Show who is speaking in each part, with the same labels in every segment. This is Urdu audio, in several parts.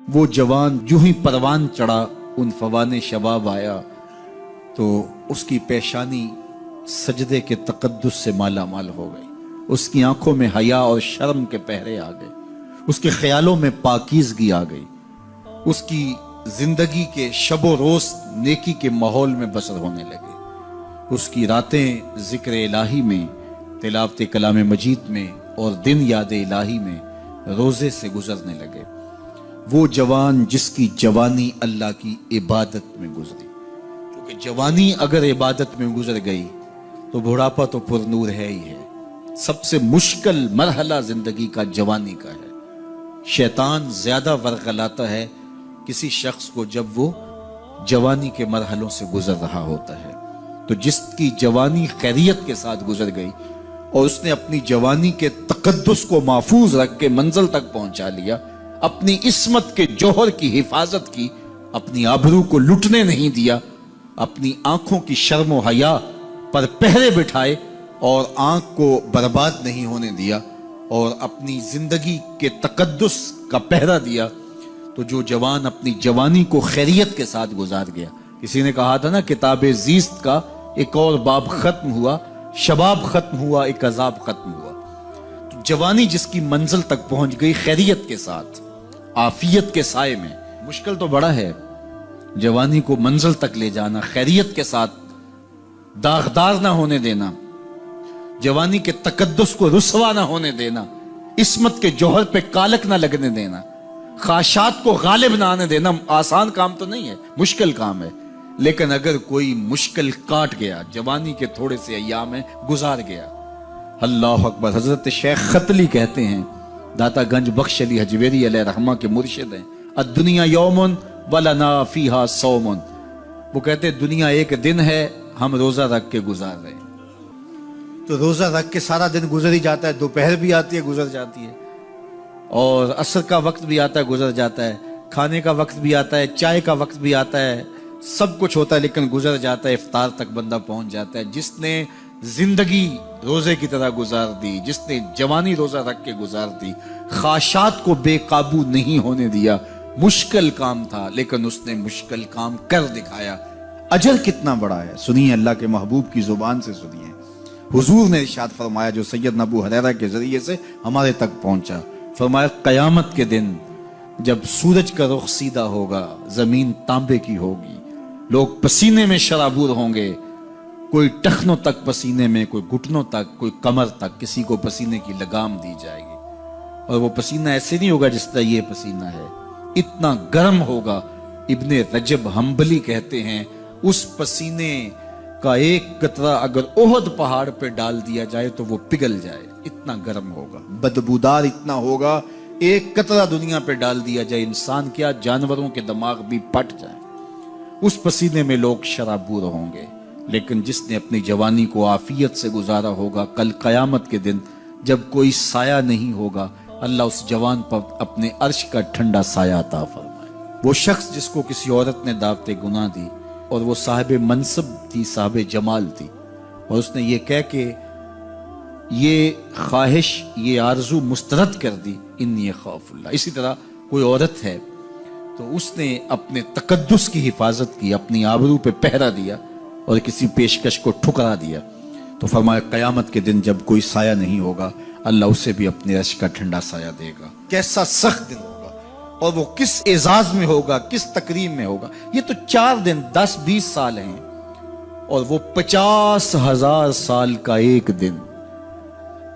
Speaker 1: وہ جوان جو ہی پروان چڑھا ان فوان شباب آیا تو اس کی پیشانی سجدے کے تقدس سے مالا مال ہو گئی، اس کی آنکھوں میں حیا اور شرم کے پہرے آ گئے، اس کے خیالوں میں پاکیزگی آ گئی، اس کی زندگی کے شب و روز نیکی کے ماحول میں بسر ہونے لگے، اس کی راتیں ذکر الہی میں، تلاوت کلام مجید میں اور دن یاد الہی میں روزے سے گزرنے لگے۔ وہ جوان جس کی جوانی اللہ کی عبادت میں گزری، کیونکہ جوانی اگر عبادت میں گزر گئی تو بڑھاپا تو پر نور ہے ہی ہے۔ سب سے مشکل مرحلہ زندگی کا جوانی کا ہے۔ شیطان زیادہ ورغلاتا ہے کسی شخص کو جب وہ جوانی کے مرحلوں سے گزر رہا ہوتا ہے۔ تو جس کی جوانی خیریت کے ساتھ گزر گئی اور اس نے اپنی جوانی کے تقدس کو محفوظ رکھ کے منزل تک پہنچا لیا، اپنی عصمت کے جوہر کی حفاظت کی، اپنی آبرو کو لٹنے نہیں دیا، اپنی آنکھوں کی شرم و حیا پر پہرے بٹھائے اور آنکھ کو برباد نہیں ہونے دیا اور اپنی زندگی کے تقدس کا پہرا دیا، تو جو جوان اپنی جوانی کو خیریت کے ساتھ گزار گیا۔ کسی نے کہا تھا نا، کتاب زیست کا ایک اور باب ختم ہوا، شباب ختم ہوا، ایک عذاب ختم ہوا۔ تو جوانی جس کی منزل تک پہنچ گئی خیریت کے ساتھ، عافیت کے سائے میں، مشکل تو بڑا ہے جوانی کو منزل تک لے جانا، خیریت کے ساتھ داغدار نہ ہونے دینا، جوانی کے تقدس کو رسوا نہ ہونے دینا، عصمت کے جوہر پہ کالک نہ لگنے دینا، خواہشات کو غالب نہ آنے دینا۔ آسان کام تو نہیں ہے، مشکل کام ہے، لیکن اگر کوئی مشکل کاٹ گیا، جوانی کے تھوڑے سے ایام میں گزار گیا، اللہ اکبر۔ حضرت شیخ خطلی کہتے ہیں، داتا گنج بخش علی حجویری علیہ رحمہ کے مرشد ہیں، الدنیا یومن ولنا فیہا صومن۔ وہ کہتے ہیں دنیا ایک دن ہے، ہم روزہ رکھ کے گزار رہے ہیں۔ تو روزہ رکھ کے سارا دن گزر ہی جاتا ہے، دوپہر بھی آتی ہے گزر جاتی ہے، اور عصر کا وقت بھی آتا ہے گزر جاتا ہے، کھانے کا وقت بھی آتا ہے، چائے کا وقت بھی آتا ہے، سب کچھ ہوتا ہے لیکن گزر جاتا ہے، افطار تک بندہ پہنچ جاتا ہے۔ جس نے زندگی روزے کی طرح گزار دی، جس نے جوانی روزہ رکھ کے گزار دی، خواہشات کو بے قابو نہیں ہونے دیا، مشکل کام تھا لیکن اس نے مشکل کام کر دکھایا۔ اجر کتنا بڑا ہے، سنیے اللہ کے محبوب کی زبان سے سنیے۔ حضور نے ارشاد فرمایا جو سید ابو ہریرہ کے ذریعے سے ہمارے تک پہنچا، فرمایا قیامت کے دن جب سورج کا رخ سیدھا ہوگا، زمین تانبے کی ہوگی، لوگ پسینے میں شرابور ہوں گے، کوئی ٹخنوں تک پسینے میں، کوئی گھٹنوں تک، کوئی کمر تک، کسی کو پسینے کی لگام دی جائے گی، اور وہ پسینہ ایسے نہیں ہوگا جس طرح یہ پسینہ ہے، اتنا گرم ہوگا۔ ابن رجب حنبلی کہتے ہیں اس پسینے کا ایک قطرہ اگر احد پہاڑ پہ ڈال دیا جائے تو وہ پگھل جائے، اتنا گرم ہوگا، بدبودار اتنا ہوگا، ایک قطرہ دنیا پہ ڈال دیا جائے، انسان کیا جانوروں کے دماغ بھی پھٹ جائیں، اس پسینے میں لوگ شرابور ہوں گے۔ لیکن جس نے اپنی جوانی کو عافیت سے گزارا ہوگا، کل قیامت کے دن جب کوئی سایہ نہیں ہوگا، اللہ اس جوان پر اپنے عرش کا ٹھنڈا سایہ عطا فرمائے۔ وہ شخص جس کو کسی عورت نے دعوت گناہ دی اور وہ صاحب منصب تھی، صاحب جمال تھی، اور اس نے یہ کہہ کے یہ خواہش، یہ آرزو مسترد کر دی، انی خاف اللہ۔ اسی طرح کوئی عورت ہے تو اس نے اپنے تقدس کی حفاظت کی، اپنی آبرو پہ پہرا دیا اور کسی پیشکش کو ٹھکرا دیا، تو فرمایا قیامت کے دن جب کوئی سایہ نہیں ہوگا، اللہ اسے بھی اپنے عرش کا ٹھنڈا سایہ دے گا۔ کیسا سخت دن ہوگا، اور وہ کس اعزاز میں ہوگا، کس تکریم میں ہوگا۔ یہ تو 4 دن 10-20 سال ہیں، اور وہ 50,000 سال کا ایک دن۔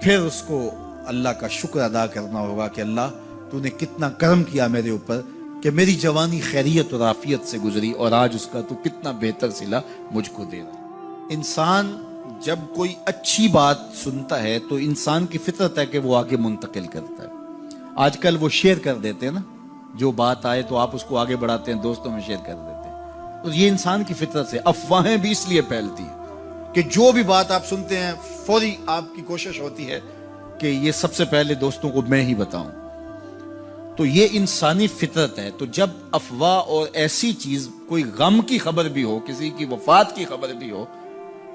Speaker 1: پھر اس کو اللہ کا شکر ادا کرنا ہوگا کہ اللہ تو نے کتنا کرم کیا میرے اوپر کہ میری جوانی خیریت اور عافیت سے گزری، اور آج اس کا تو کتنا بہتر صلہ مجھ کو دے رہا۔ انسان جب کوئی اچھی بات سنتا ہے تو انسان کی فطرت ہے کہ وہ آگے منتقل کرتا ہے۔ آج کل وہ شیئر کر دیتے ہیں نا، جو بات آئے تو آپ اس کو آگے بڑھاتے ہیں، دوستوں میں شیئر کر دیتے ہیں۔ تو یہ انسان کی فطرت سے افواہیں بھی اس لیے پھیلتی ہیں کہ جو بھی بات آپ سنتے ہیں فوری آپ کی کوشش ہوتی ہے کہ یہ سب سے پہلے دوستوں کو میں ہی بتاؤں۔ تو یہ انسانی فطرت ہے۔ تو جب افواہ اور ایسی چیز، کوئی غم کی خبر بھی ہو، کسی کی وفات کی خبر بھی ہو،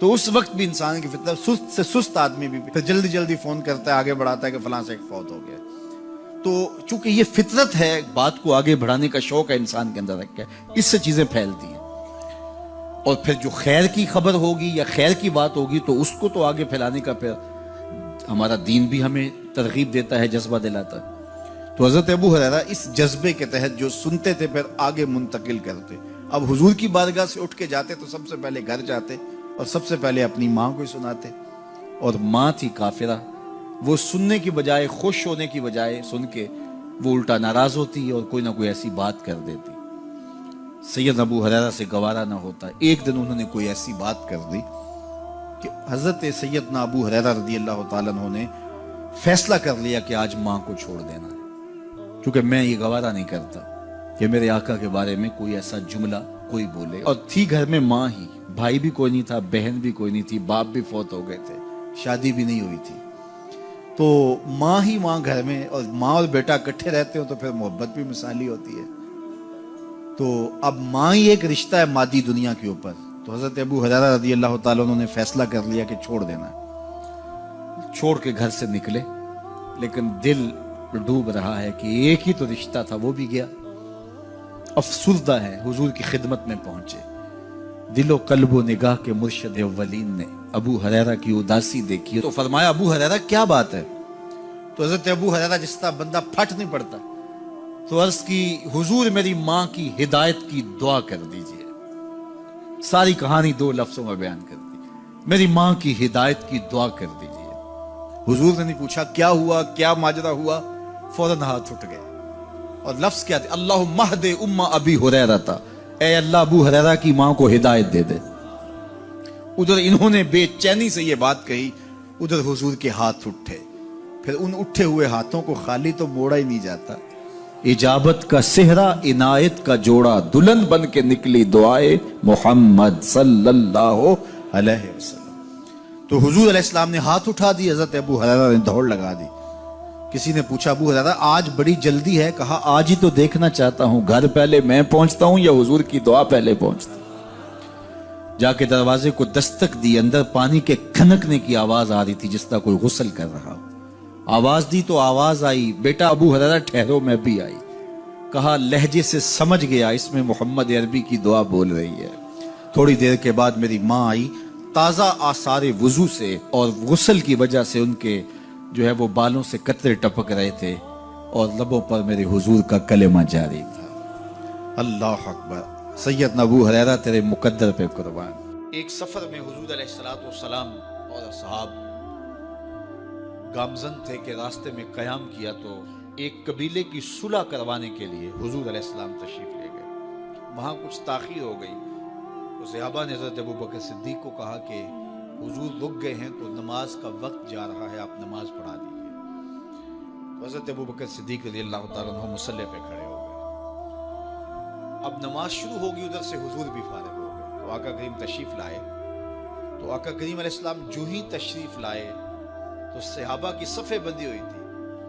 Speaker 1: تو اس وقت بھی انسان کی فطرت، سست سے سست آدمی بھی پھر جلدی جلدی فون کرتا ہے، آگے بڑھاتا ہے کہ فلاں سے ایک فوت ہو گیا۔ تو چونکہ یہ فطرت ہے، بات کو آگے بڑھانے کا شوق ہے انسان کے اندر رکھا ہے، اس سے چیزیں پھیلتی ہیں. اور پھر جو خیر کی خبر ہوگی یا خیر کی بات ہوگی تو اس کو تو آگے پھیلانے کا پھر ہمارا دین بھی ہمیں ترغیب دیتا ہے، جذبہ دلاتا ہے. تو حضرت ابو ہریرہ اس جذبے کے تحت جو سنتے تھے پھر آگے منتقل کرتے. اب حضور کی بارگاہ سے اٹھ کے جاتے تو سب سے پہلے گھر جاتے اور سب سے پہلے اپنی ماں کو سناتے. اور ماں تھی کافرہ، وہ سننے کی بجائے، خوش ہونے کی بجائے سن کے وہ الٹا ناراض ہوتی اور کوئی نہ کوئی ایسی بات کر دیتی. سید ابو ہریرہ سے گوارا نہ ہوتا. ایک دن انہوں نے کوئی ایسی بات کر دی کہ حضرت سیدنا ابو ہریرہ رضی اللہ تعالیٰ عنہ نے فیصلہ کر لیا کہ آج ماں کو چھوڑ دینا ہے، کیونکہ میں یہ گوارا نہیں کرتا کہ میرے آقا کے بارے میں کوئی ایسا جملہ کوئی بولے. اور تھی گھر میں ماں ہی، بھائی بھی کوئی نہیں تھا، بہن بھی کوئی نہیں تھی، باپ بھی فوت ہو گئے تھے، شادی بھی نہیں ہوئی تھی. تو ماں ہی ماں گھر میں، اور ماں اور بیٹا اکٹھے رہتے ہو تو پھر محبت بھی مثالی ہوتی ہے. تو اب ماں ہی ایک رشتہ ہے مادی دنیا کے اوپر. تو حضرت ابو ہریرہ رضی اللہ تعالیٰ عنہ نے فیصلہ کر لیا کہ چھوڑ دینا ہے. چھوڑ کے گھر سے نکلے، لیکن دل ڈوب رہا ہے کہ ایک ہی تو رشتہ تھا وہ بھی گیا. افسردہ ہے، حضور کی خدمت میں پہنچے. دل و قلب و نگاہ کے مرشد اولین نے ابو ہریرہ کی اداسی دیکھی تو فرمایا ابو ہریرہ کیا بات ہے؟ تو حضرت ابو ہریرہ جس طرح بندہ پھٹ نہیں پڑتا تو عرض کی حضور میری ماں کی ہدایت کی دعا کر دیجئے. ساری کہانی 2 لفظوں میں بیان کر دی، میری ماں کی ہدایت کی دعا کر دیجئے. حضور نے نہیں پوچھا کیا ہوا، کیا ماجرا ہوا، فوراً ہاتھ اٹھ گئے. اور لفظ کیا تھے؟ اللہم اہد ام ابی ہریرہ تھا، اے اللہ ابو ہریرہ کی ماں کو ہدایت دے دے. ادھر انہوں نے بے چینی سے یہ بات کہی، ادھر حضور کے ہاتھ اٹھے. پھر ان اٹھے ہوئے ہاتھوں کو خالی تو موڑا ہی نہیں جاتا. اجابت کا صحرا، عنایت کا جوڑا، دلہن بن کے نکلی دعائے محمد صلی اللہ علیہ وسلم. تو حضور علیہ السلام نے ہاتھ اٹھا دی، حضرت ابو ہریرہ نے دوڑ لگا دی. کسی نے پوچھا ابو ہریرہ آج بڑی جلدی ہے؟ کہا آج ہی تو دیکھنا چاہتا ہوں، گھر پہلے میں پہنچتا ہوں یا حضور کی دعا پہلے پہنچتا ہوں. جا کے دروازے کو دستک دی، اندر پانی کے کھنکنے کی آواز آ رہی تھی جس طرح کوئی غسل کر رہا ہو. آواز دی تو آواز آئی، بیٹا ابو ہریرہ ٹھہرو. میں بھی آئی. کہا لہجے سے سمجھ گیا اس میں محمد عربی کی دعا بول رہی ہے. تھوڑی دیر کے بعد میری ماں آئی تازہ آثار وضو سے، اور غسل کی وجہ سے ان کے جو ہے وہ بالوں سے قطرے ٹپک رہے تھے اور لبوں پر میرے حضور کا کلمہ جاری تھا. اللہ اکبر. سیدنا ابو ہریرہ تیرے مقدر پہ قربان. ایک سفر میں حضور علیہ السلام اور اصحاب گامزن تھے کہ راستے میں قیام کیا تو ایک قبیلے کی صلح کروانے کے لیے حضور علیہ السلام تشریف لے گئے. وہاں کچھ تاخیر ہو گئی تو صحابہ نے حضرت ابوبکر صدیق کو کہا کہ حضور رک گئے ہیں تو نماز کا وقت جا رہا ہے، آپ نماز پڑھا دیجیے. تو حضرت ابوبکر صدیق رضی اللہ تعالیٰ عنہ مصلی پہ کھڑے ہو گئے. اب نماز شروع ہوگی، ادھر سے حضور بھی فارغ ہو گئے. تو آقا کریم تشریف لائے. تو آقا کریم علیہ السلام جو ہی تشریف لائے تو صحابہ کی صفیں بندی ہوئی تھی.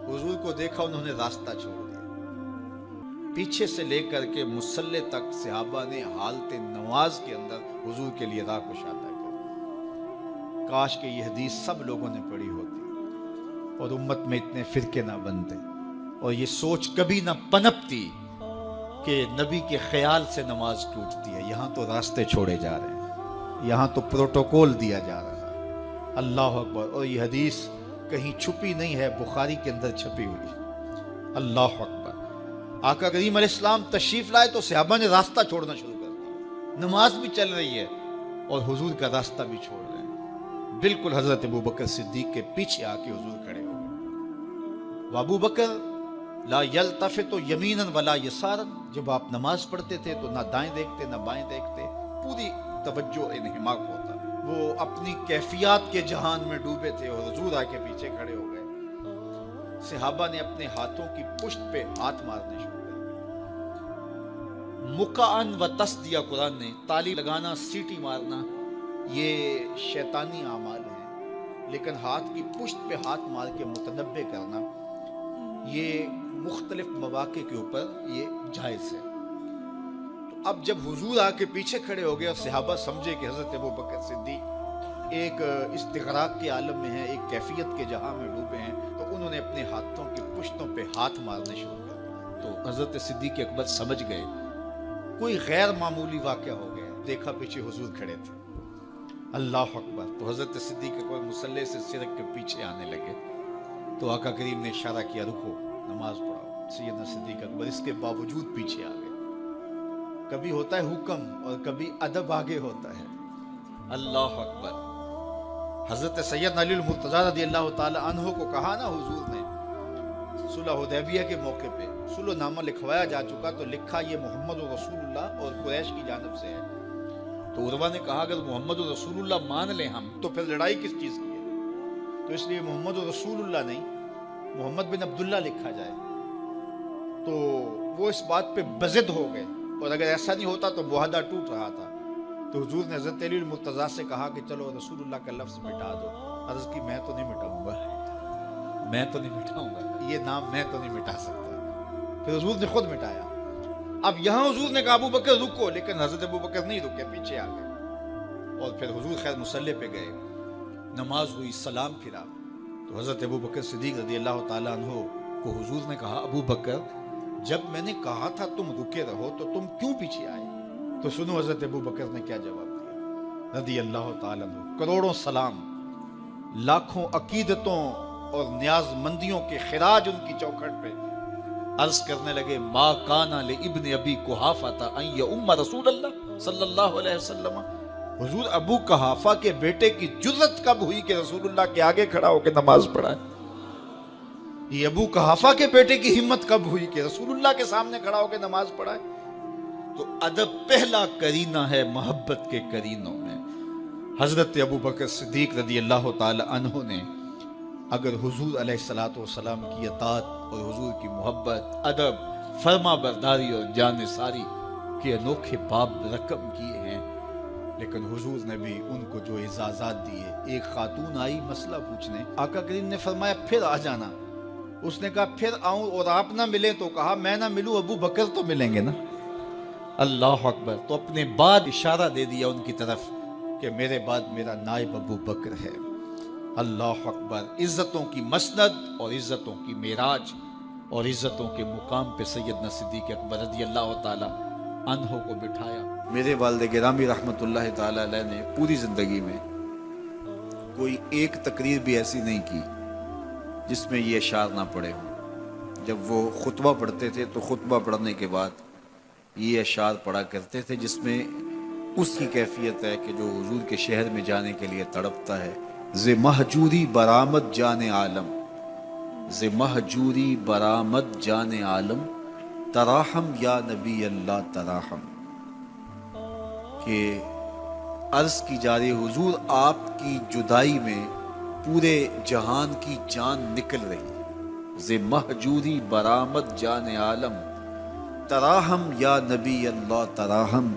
Speaker 1: حضور کو دیکھا، انہوں نے راستہ چھوڑ دیا. پیچھے سے لے کر کے مصلی تک صحابہ نے حالت نماز کے اندر حضور کے لیے راہ کشادہ کر. کاش کہ یہ حدیث سب لوگوں نے پڑھی ہوتی اور امت میں اتنے فرقے نہ بنتے اور یہ سوچ کبھی نہ پنپتی کہ نبی کے خیال سے نماز ٹوٹتی ہے. یہاں تو راستے چھوڑے جا رہے ہیں، یہاں تو پروٹوکول دیا جا رہا ہے. اللہ اکبر. اور یہ حدیث کہیں چھپی نہیں ہے، بخاری کے اندر چھپی ہوئی. اللہ اکبر. آقا کریم علیہ السلام تشریف لائے تو صحابہ نے راستہ چھوڑنا شروع کر دیا. نماز بھی چل رہی ہے اور حضور کا راستہ بھی چھوڑ رہے ہیں. بالکل حضرت ابوبکر صدیق کے پیچھے آ کے حضور کھڑے ہو گئے. وابو بکر لا یلتفت یمینا ولا یسارا. جب آپ نماز پڑھتے تھے تو نہ دائیں دیکھتے نہ بائیں دیکھتے، پوری توجہ انہماک ہوتا. وہ اپنی کیفیات کے جہان میں ڈوبے تھے اور حضور آ کے پیچھے کھڑے ہو گئے. صحابہ نے اپنے ہاتھوں کی پشت پہ ہاتھ مارنے شروع کر دیے. مقعن و تصدیہ، قرآن نے تالی لگانا، سیٹی مارنا یہ شیطانی اعمال ہیں، لیکن ہاتھ کی پشت پہ ہاتھ مار کے متنبع کرنا یہ مختلف مواقع کے اوپر یہ جائز ہے. تو اب جب حضور آ کے پیچھے کھڑے ہو گئے اور صحابہ سمجھے کہ حضرت ابوبکر صدیق ایک استغراق کے عالم میں ہیں، ایک کیفیت کے جہاں میں ڈوبے ہیں، تو انہوں نے اپنے ہاتھوں کی پشتوں پہ ہاتھ مارنے شروع کر دیے۔ تو حضرت صدیق اکبر سمجھ گئے کوئی غیر معمولی واقعہ ہو گیا۔ دیکھا پیچھے حضور کھڑے تھے، اللہ اکبر۔ تو حضرت صدیق اکبر مصلی سے سرک کے پیچھے آنے لگے تو آقا کریم نے اشارہ کیا رکو نماز پڑھاؤ۔ سیدنا صدیق اکبر اس کے باوجود پیچھے آ گئے۔ کبھی ہوتا ہے حکم اور کبھی ادب آگے ہوتا ہے، اللہ اکبر۔ حضرت سیدنا علی المرتضیٰ رضی اللہ تعالی عنہ کو کہا نا حضور نے صلح حدیبیہ کے موقع پہ صلح نامہ لکھوایا جا چکا تو لکھا یہ محمد رسول اللہ اور قریش کی جانب سے ہے۔ تو عروہ نے کہا اگر محمد رسول اللہ مان لیں ہم تو پھر لڑائی کس چیز کی ہے؟ تو اس لیے محمد رسول اللہ نہیں محمد بن عبداللہ لکھا جائے۔ تو وہ اس بات پہ بضد ہو گئے، اور اگر ایسا نہیں ہوتا تو معاہدہ ٹوٹ رہا تھا۔ تو حضور نے حضرت علی المرتضیٰ سے کہا کہ چلو رسول اللہ کا لفظ مٹا دو۔ عرض کی میں تو نہیں مٹاؤں گا، میں تو نہیں مٹاؤں گا، یہ نام میں تو نہیں مٹا سکتا۔ پھر حضور نے خود مٹایا۔ اب یہاں حضور نے کہا ابو بکر رکو، لیکن حضرت ابو بکر نہیں رکے، پیچھے آ گئے۔ اور پھر حضور خیر مصلی پہ گئے، نماز ہوئی، سلام پھرا تو حضرت ابو بکر صدیق رضی اللہ تعالیٰ عنہ کو حضور نے کہا ابو بکر جب میں نے کہا تھا تم رکے رہو تو تم کیوں پیچھے آئے؟ تو سنو حضرت ابو بکر نے کیا جواب دیا رضی اللہ تعالیٰ عنہ۔ کروڑوں سلام، لاکھوں عقیدتوں اور نیاز مندیوں کے خراج ان کی چوکھٹ پہ عرض کرنے لگے ما کانا لابن ابی قحافہ ان یؤم رسول اللہ صلی اللہ علیہ وسلم۔ حضور ابو قحافہ کے بیٹے کی جرت کب ہوئی کہ رسول اللہ کے آگے کھڑا ہو کے نماز پڑھائے؟ یہ ابو قحافہ کے بیٹے کی ہمت کب ہوئی کہ رسول اللہ کے سامنے کھڑا ہو کے نماز پڑھائے؟ تو ادب پہلا کرینہ ہے محبت کے کرینوں میں۔ حضرت ابو بکر صدیق رضی اللہ تعالی عنہ نے اگر حضور علیہ الصلوۃ والسلام کی اطاعت اور حضور کی محبت، ادب، فرما برداری اور جانثاری کے انوکھے باب رقم کیے ہیں، لیکن حضور نے بھی ان کو جو اعزازات دیے۔ ایک خاتون آئی مسئلہ پوچھنے، آقا کریم نے فرمایا پھر آ جانا۔ اس نے کہا پھر آؤں اور آپ نہ ملے؟ تو کہا میں نہ ملوں ابو بکر تو ملیں گے نا، اللہ اکبر۔ تو اپنے بعد اشارہ دے دیا ان کی طرف کہ میرے بعد میرا نائب ابو بکر ہے، اللہ اکبر۔ عزتوں کی مسند اور عزتوں کی معراج اور عزتوں کے مقام پہ سیدنا صدیق اکبر رضی اللہ تعالی عنہ کو بٹھایا۔ میرے والد گرامی رحمت اللہ تعالی علیہ نے پوری زندگی میں کوئی ایک تقریر بھی ایسی نہیں کی جس میں یہ اشعار نہ پڑے ہوں۔ جب وہ خطبہ پڑھتے تھے تو خطبہ پڑھنے کے بعد یہ اشعار پڑھا کرتے تھے جس میں اس کی کیفیت ہے کہ جو حضور کے شہر میں جانے کے لیے تڑپتا ہے۔ ز مہجوری برآمد جان عالم، ز مہجوری برآمد جان عالم، تراحم یا نبی اللہ تراحم۔ کہ عرض کی جا رہی حضور آپ کی جدائی میں پورے جہان کی جان نکل رہی۔ ز مہجوری برآمد جان عالم، تراحم یا نبی اللہ تراحم،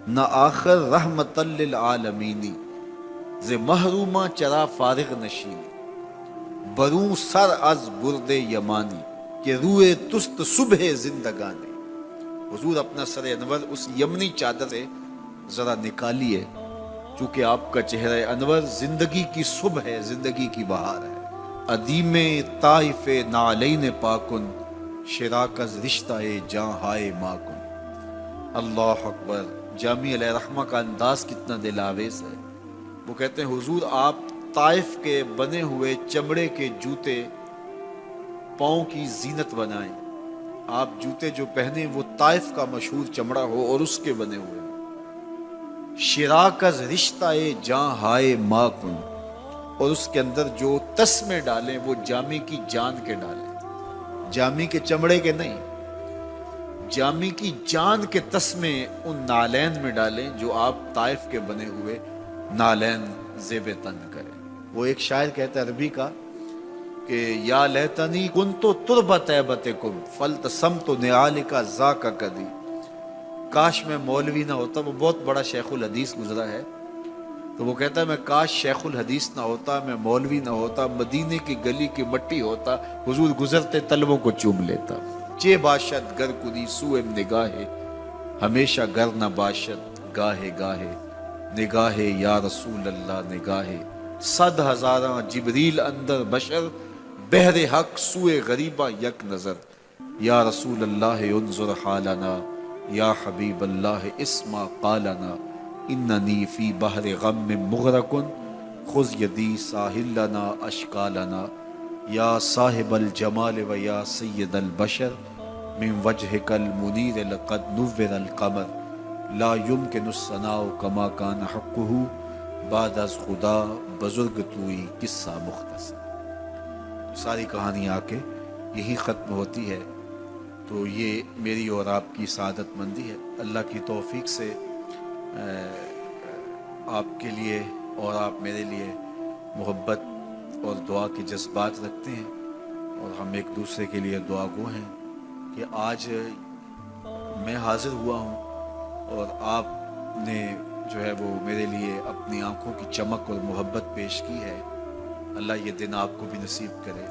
Speaker 1: نہ آخر رحمت للعالمینی، ز محرومہ چرا فارغ نشینی، بروں سر از برد یمانی، کہ روئے تست صبح زندگانی۔ حضور اپنا سر انور اس یمنی چادر سے ذرا نکالیے، چونکہ آپ کا چہرہ انور زندگی کی صبح ہے، زندگی کی بہار ہے۔ ادیم طائف نعلین پاکن، شراک از رشتہ جاں ہائے ماکن۔ اللہ اکبر۔ جامع علیہ رحمہ کا انداز کتنا دل آویز ہے۔ وہ کہتے ہیں حضور آپ طائف کے بنے ہوئے چمڑے کے جوتے پاؤں کی زینت بنائیں۔ آپ جوتے جو پہنے وہ طائف کا مشہور چمڑا ہو اور اس کے بنے ہوئے۔ شراک از رشتہ جاں ہائے ماکن، اور اس کے اندر جو تسمے ڈالیں وہ جامی کی جان کے ڈالیں، جامی کے چمڑے کے نہیں، جامی کی جان کے تسمے ان نالین میں ڈالیں جو آپ طائف کے بنے ہوئے نالین زیب تن کریں۔ وہ ایک شاعر کہتا ہے عربی کا کہ یا لیتنی کنتو تربت ایبتکم فلتسمت نعالک ذاک کدی، کاش میں مولوی نہ ہوتا۔ وہ بہت بڑا شیخ الحدیث گزرا ہے، تو وہ کہتا ہے میں کاش شیخ الحدیث نہ ہوتا، میں مولوی نہ ہوتا، مدینے کی گلی کی مٹی ہوتا، حضور گزرتے تلووں کو چوم لیتا۔ چے باشد گر کنی سوئم نگاہے، ہمیشہ گر نہ باشد گاہے گاہے، نگاہے یا رسول اللہ نگاہے، صد ہزاراں جبریل اندر بشر، بہر حق سوئے غریبہ یک نظر، یا رسول اللہ انظر حالنا، یا حبیب اللہ اسما قالنا، اننی فی بحر غم مغرق خذ یدی ساحل لنا اشکالنا، یا صاحب الجمال و یا سید البشر من وجهک المنیر لقد نور القمر، لا یمکن الثناء کما کان حقہ بعد از خدا بزرگ توئی قصہ مختصر۔ ساری کہانی آ کے یہی ختم ہوتی ہے۔ تو یہ میری اور آپ کی سعادت مندی ہے۔ اللہ کی توفیق سے آپ کے لیے اور آپ میرے لیے محبت اور دعا کے جذبات رکھتے ہیں، اور ہم ایک دوسرے کے لیے دعا گو ہیں کہ آج میں حاضر ہوا ہوں اور آپ نے جو ہے وہ میرے لیے اپنی آنکھوں کی چمک اور محبت پیش کی ہے۔ اللہ یہ دن آپ کو بھی نصیب کرے۔